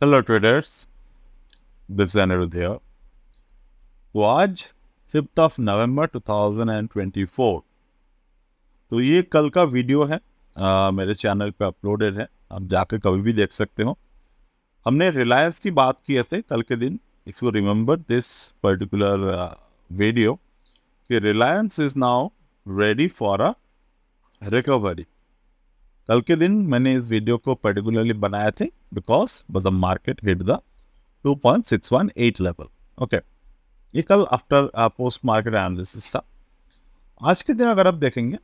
Hello traders, this is Aniruddh here. तो आज 5th of November 2024, तो ये कल का वीडियो है। मेरे चैनल पे अपलोडेड है, आप जाकर कभी भी देख सकते हो। हमने रिलायंस की बात किए थे कल के दिन, if you remember this particular video, कि Reliance is now ready for a recovery. कल के दिन मैंने इस वीडियो को पर्टिकुलरली बनाया थे because the market hit the 2.618 level. Okay, ये कल आफ्टर पोस्ट मार्केट एनालिसिस था। आज के दिन अगर आप देखेंगे,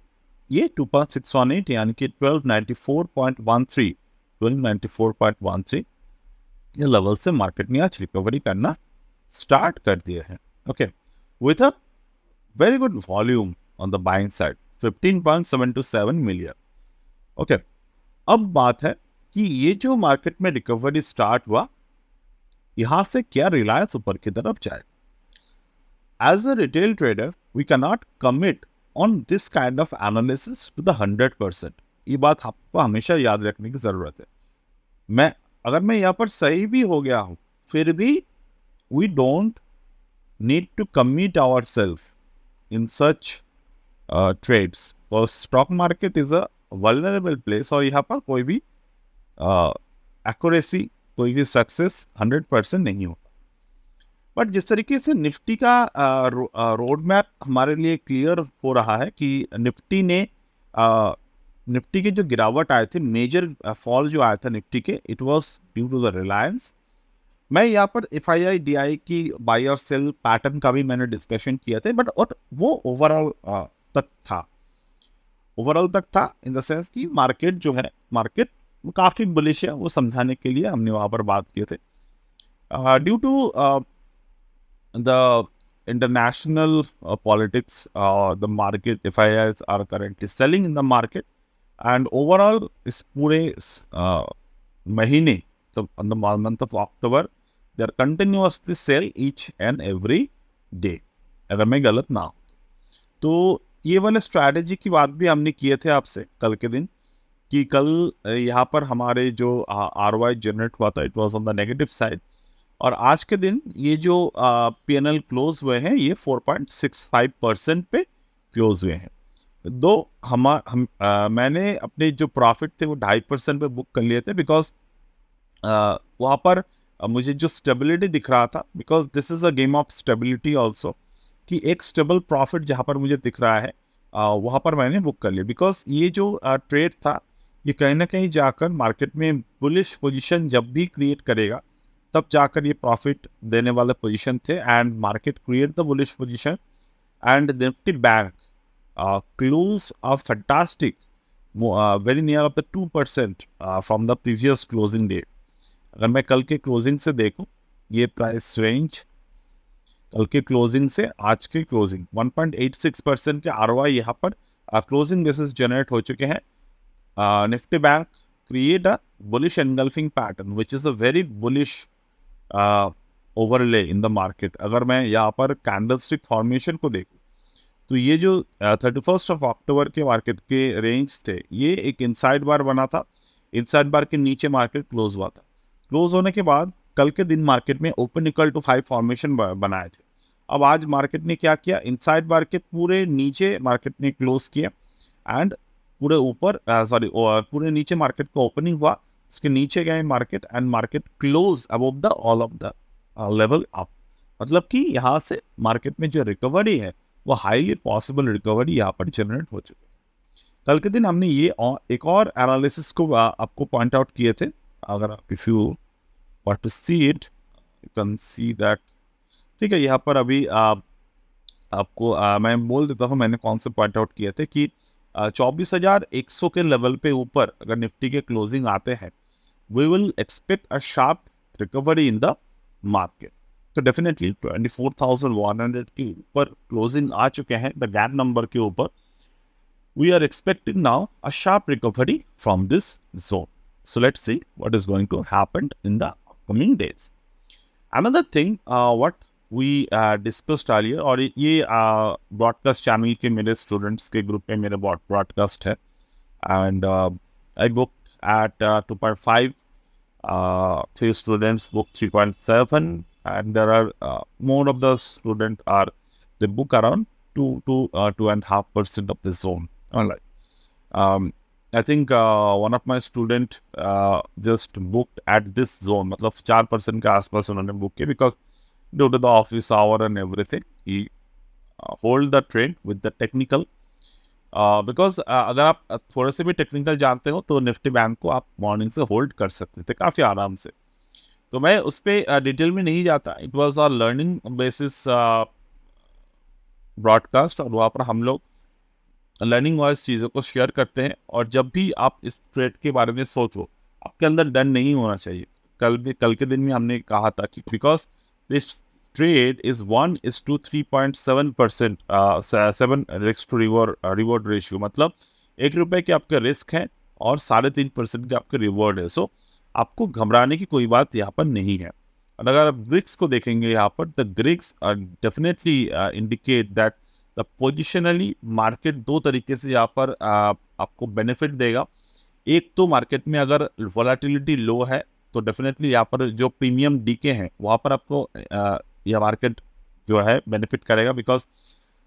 ये 2.618 यानी कि 1294.13 ये लेवल से मार्केट ने आज रिकवरी करना स्टार्ट कर दिए हैं। Okay, with a very good volume on the buying side, 15.727 million. Okay, अब बात है कि ये जो मार्केट में रिकवरी स्टार्ट हुआ, यहां से क्या रिलायंस ऊपर की तरफ जाए? As a retail trader, we cannot commit on this kind of analysis to the 100%. ये बात आपको हमेशा याद रखने की जरूरत है। अगर मैं यहाँ पर सही भी हो गया हूँ, फिर भी we don't need to commit ourselves in such trades. और stock market is a vulnerable place और यहाँ पर कोई भी accuracy, कोई भी सक्सेस 100% नहीं होता। बट जिस तरीके से निफ्टी का रोड मैप हमारे लिए क्लियर हो रहा है कि निफ्टी के जो गिरावट आए थे, मेजर फॉल जो आया था निफ्टी के, it was due to the Reliance. मैं यहाँ पर एफआईआई डीआई की बाय और सेल पैटर्न का भी मैंने डिस्कशन किया था, बट और वो ओवरऑल तक था इन द सेंस कि मार्केट जो है, मार्केट काफ़ी बुलिश है, वो समझाने के लिए हमने वहाँ पर बात किए थे। Due to the international politics, the market FIIs are currently selling in the market, and overall इस पूरे महीने, तो on the month of October they are continuously sell each and every day, अगर मैं गलत ना हो तो। ये वाले स्ट्रैटेजी की बात भी हमने किए थे आपसे कल के दिन, कि कल यहाँ पर हमारे जो ROI जनरेट हुआ था, it was on the negative side, और आज के दिन ये जो PNL क्लोज हुए हैं, ये 4.65% पे क्लोज हुए हैं। दो मैंने अपने जो प्रॉफिट थे वो 2.5% पे बुक कर लिए थे, बिकॉज वहाँ पर मुझे जो स्टेबिलिटी दिख रहा था, because this is a game of stability also, कि एक स्टेबल प्रॉफिट जहाँ पर मुझे दिख रहा है वहाँ पर मैंने बुक कर लिया, बिकॉज ये जो ट्रेड था, ये कहीं ना कहीं जाकर मार्केट में बुलिश पोजिशन जब भी क्रिएट करेगा, तब जाकर ये प्रॉफिट देने वाले पोजीशन थे, and market create the bullish position, and Nifty bank close a fantastic very near of the 2% from the previous closing day. अगर मैं कल के क्लोजिंग से देखूं, ये प्राइस रेंज कल के क्लोजिंग से आज के क्लोजिंग 1.86% के ROI यहाँ पर क्लोजिंग बेसिस जनरेट हो चुके हैं। Nifty bank create a bullish engulfing pattern which is a very bullish overlay in the market। अगर मैं यहाँ पर कैंडलस्टिक फॉर्मेशन को देखूं, तो ये जो 31 ऑफ अक्टूबर के मार्केट के रेंज थे, ये एक इनसाइड बार बना था, इनसाइड बार के नीचे मार्केट क्लोज हुआ था। क्लोज होने के बाद कल के दिन मार्केट में ओपन इक्वल टू 5 फॉर्मेशन बनाए थे। अब आज मार्केट ने क्या किया, इनसाइड बार के पूरे नीचे मार्केट ने क्लोज किया, एंड पूरे ऊपर पूरे नीचे मार्केट का ओपनिंग हुआ, उसके नीचे गए market, and market close above the all of the level up. मतलब कि यहाँ से मार्केट में जो रिकवरी है, वो हाईली पॉसिबल रिकवरी यहाँ पर जनरेट हो चुकी है। कल के दिन हमने ये एक और एनालिसिस को आपको पॉइंट आउट किए थे। अगर आप if you want to see it, you can see that. ठीक है, यहाँ पर अभी आपको मैं बोल देता हूँ मैंने कौन से पॉइंट आउट किए थे, कि 24,100 के लेवल पे ऊपर अगर निफ्टी के क्लोजिंग आते हैं, we will expect a sharp recovery in the market. तो डेफिनेटली 24,100 के ऊपर क्लोजिंग आ चुके हैं द गैन नंबर के ऊपर। We are expecting now a sharp recovery from this zone. So let's see what is going to happen in the upcoming days. Another thing what we discussed earlier, और ये broadcast channel के मेरे students के group में मेरे broadcast है, and I book at 2.5 few students book 3.7, and there are more of the student are they book around 2.5% of the zone. Alright. I think one of my student just booked at this zone, मतलब 4% के आसपास उन्होंने book किया, because due to the office hour and everything, he hold the trade with the technical. Because अगर आप थोड़े से भी टेक्निकल जानते हो तो निफ्टी बैंक को आप मॉर्निंग से होल्ड कर सकते थे काफ़ी आराम से. तो मैं उस पर डिटेल में नहीं जाता. It was a learning basis broadcast, और वहाँ पर हम लोग लर्निंग वाइज चीज़ों को शेयर करते हैं. और जब भी आप इस ट्रेड के बारे में सोचो, आपके अंदर डर नहीं होना चाहिए. कल के दिन में हमने कहा था कि because this trade is 1:3.7%, 7 risk to reward ratio. मतलब ₹1 के आपके रिस्क है और 3.5% के आपके रिवॉर्ड है. सो आपको घबराने की कोई बात यहाँ पर नहीं है. और अगर आप ग्रिक्स को देखेंगे यहाँ पर, the Greeks definitely indicate that the positionally market दो तरीके से यहाँ पर आपको बेनिफिट देगा. एक तो मार्केट में अगर वोलेटिलिटी लो है तो डेफिनेटली यहाँ पर जो प्रीमियम डीके हैं वहाँ पर आपको यह मार्केट जो है बेनिफिट करेगा. बिकॉज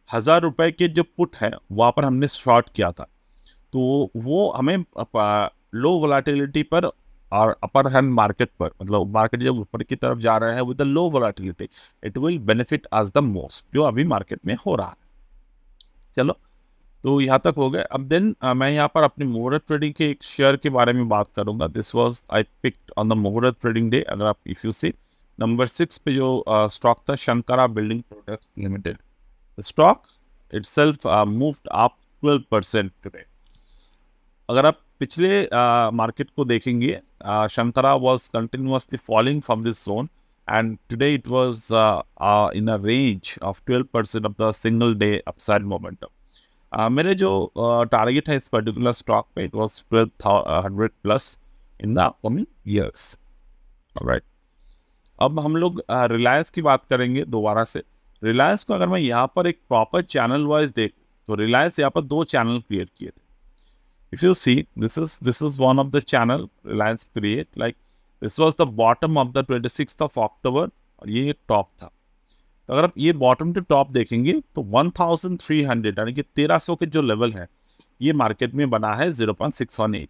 ₹1,000 के जो पुट है वहाँ पर हमने शॉर्ट किया था, तो वो हमें लो वोलेटिलिटी पर और अपर हैंड मार्केट पर, मतलब मार्केट जब ऊपर की तरफ जा रहा है with the low volatility, it will benefit us the most, जो अभी मार्केट में हो रहा है. चलो, तो यहाँ तक हो गए. अब देन मैं यहाँ पर अपनी मुहूर्त ट्रेडिंग के एक शेयर के बारे में बात करूंगा. This was I picked on the मुहूर्त ट्रेडिंग डे. अगर आप इफ यू सी नंबर 6 पे जो स्टॉक था, Shankara building products limited, stock itself moved up 12% today. अगर आप पिछले मार्केट को देखेंगे, Shankara was continuously falling from this zone, and today it was in a range of 12% of the single day upside momentum. मेरे जो टारगेट है इस पर्टिकुलर स्टॉक पे, it was 1200 plus in the upcoming years. Right. अब हम लोग रिलायंस की बात करेंगे दोबारा से. रिलायंस को अगर मैं यहाँ पर एक प्रॉपर चैनल वाइज देख, तो रिलायंस यहाँ पर 2 चैनल क्रिएट किए थे. If you see, this is one of the channel Reliance create. Like this was the bottom of the 26th of October, और ये एक टॉप था. तो अगर आप ये बॉटम टू टॉप देखेंगे तो 1300 यानी कि 1300 के जो लेवल है, ये मार्केट में बना है 0.618.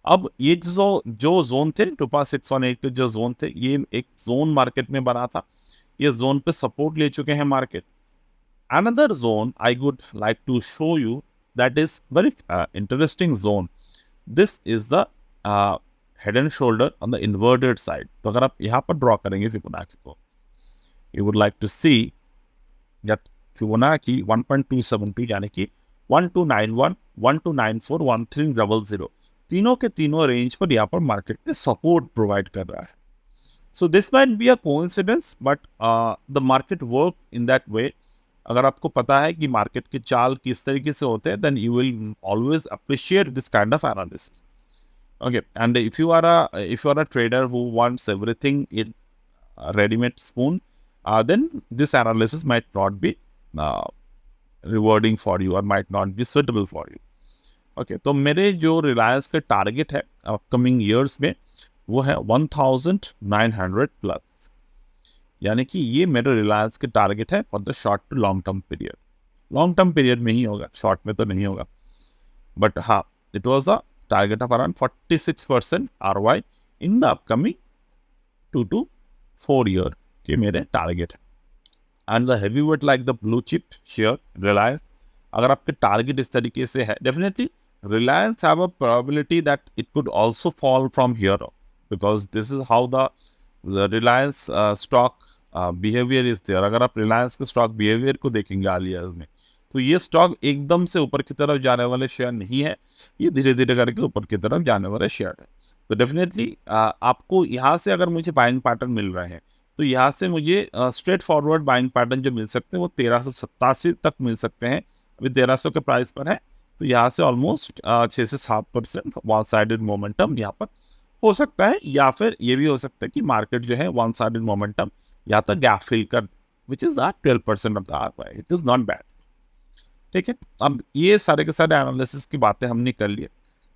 अब ये जो जोन थे 2.618 के जो जोन थे, ये एक जोन मार्केट में बना था. ये जोन पे सपोर्ट ले चुके हैं market. Another zone I would like to show you, that is very interesting zone. This is the head and shoulder on the inverted side. तो अगर आप यहाँ पर ड्रॉ करेंगे फिबोनाची को, you would like to see that Fibonacci 1.272 यानी कि 1291, 1294, 1300, तीनों के तीनों रेंज पर यहाँ पर मार्केट में सपोर्ट प्रोवाइड कर रहा है. So this might be a coincidence, but the market work in that वे. अगर आपको पता है कि मार्केट के चाल किस तरीके से होते हैं, then you will always appreciate this kind of analysis. Okay, and if you are a trader who wants everything in readymade spoon, then this analysis might not be rewarding for you or might not be suitable for you. Okay, तो मेरे जो रिलायंस के target है upcoming years में, वो है 1900 plus. यानी कि ये मेरे रिलायंस के टारगेट है for the short to long term period. Long term period में ही होगा, शॉर्ट में तो नहीं होगा. बट हाँ, it was a target of around 46% ROI in the upcoming 2 to 4 year के मेरे टारगेट है. And the heavy weight like the blue chip share Reliance, अगर आपके टारगेट इस तरीके से है, definitely Reliance have a probability that it could also fall from here, because this is how the Reliance stock behavior is there. अगर आप रिलायंस के stock behaviour को देखेंगे हाल ईयर्स में, तो ये स्टॉक एकदम से ऊपर की तरफ जाने वाले शेयर नहीं है, ये धीरे धीरे करके ऊपर की तरफ जाने वाले शेयर है. तो डेफिनेटली आपको यहाँ से अगर मुझे बाइंग पैटर्न मिल रहे हैं, तो यहाँ से मुझे स्ट्रेट फॉरवर्ड बाइंग पैटर्न जो मिल सकते हैं वो 1387 तक मिल सकते हैं. अभी 1300 के प्राइस पर है, तो यहाँ से ऑलमोस्ट 6 से 7% वन साइडेड मोमेंटम यहाँ पर हो सकता है. या फिर ये भी हो सकता है कि मार्केट जो है वन साइडेड मोमेंटम यहाँ तक गैप फिल कर, which is 12% of the ROI. It is not bad. ठीक है, अब ये सारे के सारे एनालिसिस की बातें हमने कर लिए.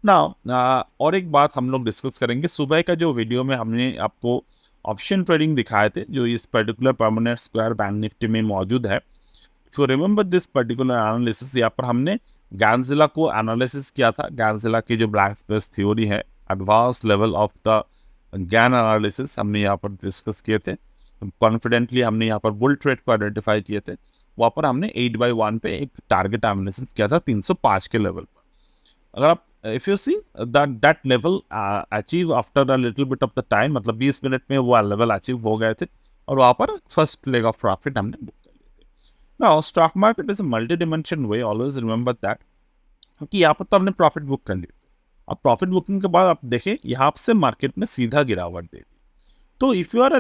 ना और एक बात हम लोग डिस्कस करेंगे, सुबह का जो वीडियो में हमने आपको ऑप्शन ट्रेडिंग दिखाए थे जो इस particular permanent square bank Nifty में मौजूद है। If you remember this particular analysis, यहाँ पर हमने गैनजिला को एनालिसिस किया था। गैनजिला की जो ब्लैक स्पेस थ्योरी है, advance level of the Gann analysis हमने यहाँ पर डिस्कस किए थे। कॉन्फिडेंटली हमने यहाँ पर बुल ट्रेड को आइडेंटिफाई किए थे। वहाँ पर हमने 8/1 पे एक टारगेट एनालिसिस किया था 305 के लेवल पर। अगर आप if you see that level achieve after a little bit of the time, मतलब 20 मिनट में वो लेवल अचीव हो गए थे और वहाँ पर फर्स्ट लेग ऑफ प्रॉफिट हमने बुक कर लिए थे। Now stock market is a multi dimension way, always remember that, क्योंकि यहाँ पर तो हमने प्रॉफिट बुक कर लिया। अब प्रॉफिट बुकिंग के बाद आप देखें यहाँ से मार्केट ने सीधा गिरावट दे दी। तो if you are a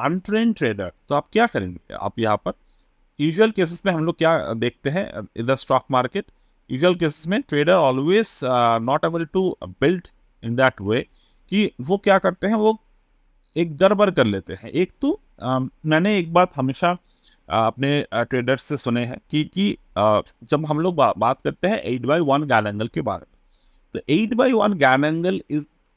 untrained trader तो आप क्या करेंगे? आप यहाँ पर यूजुअल केसेस में हम लोग क्या देखते हैं in the stock market, usual cases में trader always not able to build in that way कि वो क्या करते हैं, वो एक गड़बड़ कर लेते हैं। एक तो मैंने एक बात हमेशा अपने ट्रेडर्स से सुने हैं कि जब हम लोग बात करते हैं 8/1 गैन एंगल के बारे में, तो 8/1 गैन एंगल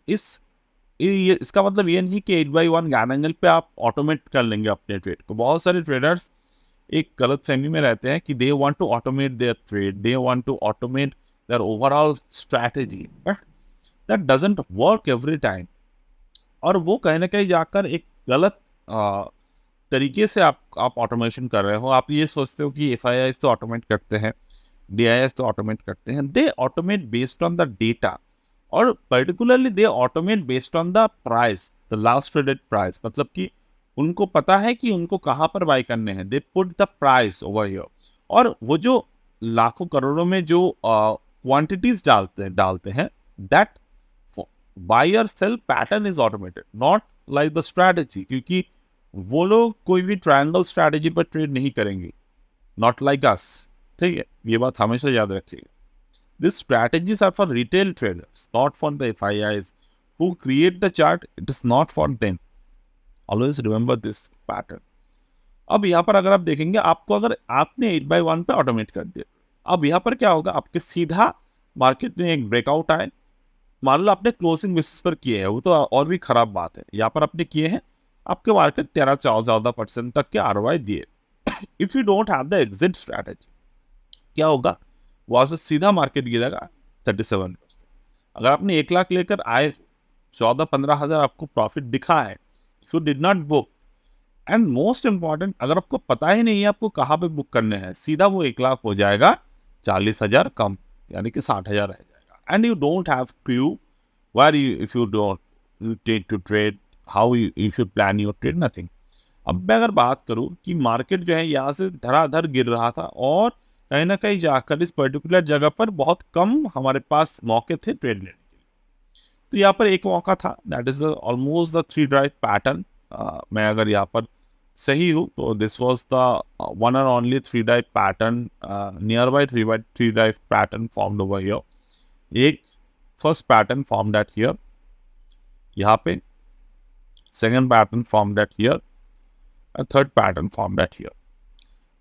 इसका मतलब ये नहीं कि 8/1 गैन एंगल पे आप ऑटोमेट कर लेंगे अपने ट्रेड को। बहुत सारे ट्रेडर्स एक गलत फहमी में रहते हैं कि they want to automate their trade, they want to automate their overall strategy, but that doesn't work every time. और वो कहीं ना कहीं जाकर एक गलत तरीके से आप ऑटोमेशन कर रहे हो। आप ये सोचते हो कि FIIs तो ऑटोमेट करते हैं, DIs तो ऑटोमेट करते हैं, they automate based on the data, और particularly they automate based on the price, the last traded price. मतलब कि उनको पता है कि उनको कहाँ पर बाय करने हैं, they put the price over here. और वो जो लाखों करोड़ों में जो क्वांटिटीज डालते हैं दैट बाय और sell pattern is automated, not like the strategy, क्योंकि वो लोग कोई भी ट्रायंगल स्ट्रैटेजी पर ट्रेड नहीं करेंगे, नॉट लाइक अस। ठीक है, ये बात हमेशा याद रखिएगा। These strategies are for retail traders, not for the FIIs who create the chart. It is not for them. Always remember this pattern. अब यहाँ पर अगर आप देखेंगे, आपको अगर आपने 8/1 पे ऑटोमेट कर दिया, अब यहाँ पर क्या होगा, आपके सीधा मार्केट में एक ब्रेकआउट आए, मान लो आपने क्लोजिंग बेसिस पर किए हैं, वो तो और भी खराब बात है। यहाँ पर आपने किए हैं, आपके मार्केट 13-14% तक के ROI दिए। If you don't have the exit strategy, क्या होगा, वहां से सीधा मार्केट गिरेगा 37%। अगर आपने 1 लाख लेकर आए, 14-15 हज़ार आपको प्रॉफिट दिखा है, if you did not book, and most important, अगर आपको पता ही नहीं है आपको कहाँ पे बुक करने हैं, सीधा वो 1 लाख हो जाएगा 40,000 कम, यानी कि 60,000 रह जाएगा। And you don't have clue where you, if you don't take to trade, how you should plan your trade, nothing. अब मैं अगर बात करूं कि मार्केट जो है यहाँ से धड़ाधड़ गिर रहा था और कहीं ना कहीं जाकर इस पर्टिकुलर जगह पर बहुत कम हमारे पास मौके थे ट्रेड लेने के लिए, तो यहाँ पर एक मौका था, that is almost the 3 drive pattern. मैं अगर यहाँ पर सही हूँ तो this was the one and only 3 drive pattern, near by 3 drive pattern formed over here. एक first pattern formed at here, यहाँ पे second pattern formed at here, third pattern formed at here.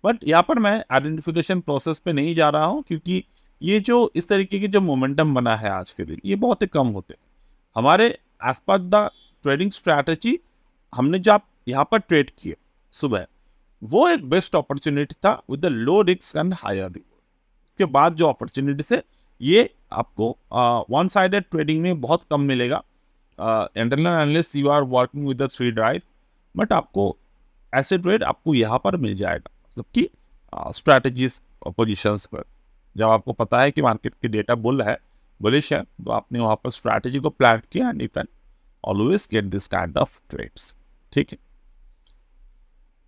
But यहाँ पर मैं identification process पे नहीं जा रहा हूँ, क्योंकि ये जो इस तरीके की जो मोमेंटम बना है आज के दिन, ये बहुत ही कम होते हैं हमारे as per the trading strategy. हमने जब यहाँ पर ट्रेड किए सुबह, वो एक बेस्ट अपॉर्चुनिटी था with the low risk and higher reward. इसके बाद जो अपॉर्चुनिटी थे, ये आपको वन साइडेड ट्रेडिंग में बहुत कम मिलेगा, internal unless you are working with the 3 drive. But आपको ऐसे ट्रेड आपको यहाँ पर मिल जाएगा, मतलब कि स्ट्रैटेजीज पोजीशंस पर, जब आपको पता है कि मार्केट की डेटा बुलिश है, तो आपने वहाँ पर स्ट्रैटेजी को प्लान किया, and you can always get this kind of trades. ठीक है,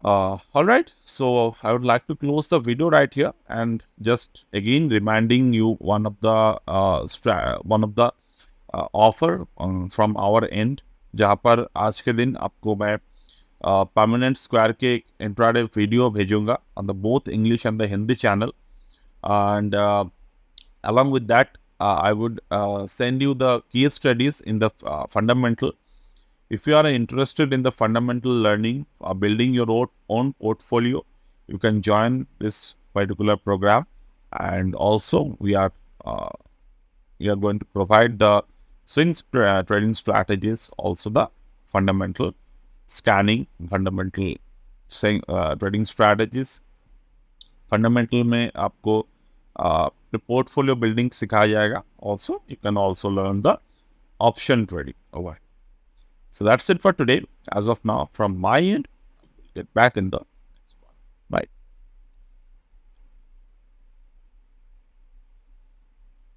alright, so I would like to close the video right here, and just again reminding you one of the offer from our end, जहाँ पर आज के दिन आपको मैं permanent square के एक इंट्राडे वीडियो भेजूंगा on the both English and the Hindi channel, and along with that I would send you the case studies in the fundamental. If you are interested in the fundamental learning, building your own portfolio, you can join this particular program. And also we are we are going to provide the swing trading strategies, also the fundamental scanning, fundamental trading strategies. Fundamental में आपको portfolio building सिखाया जाएगा. Also you can also learn the option trading over. So that's it for today. As of now, from my end, get back in the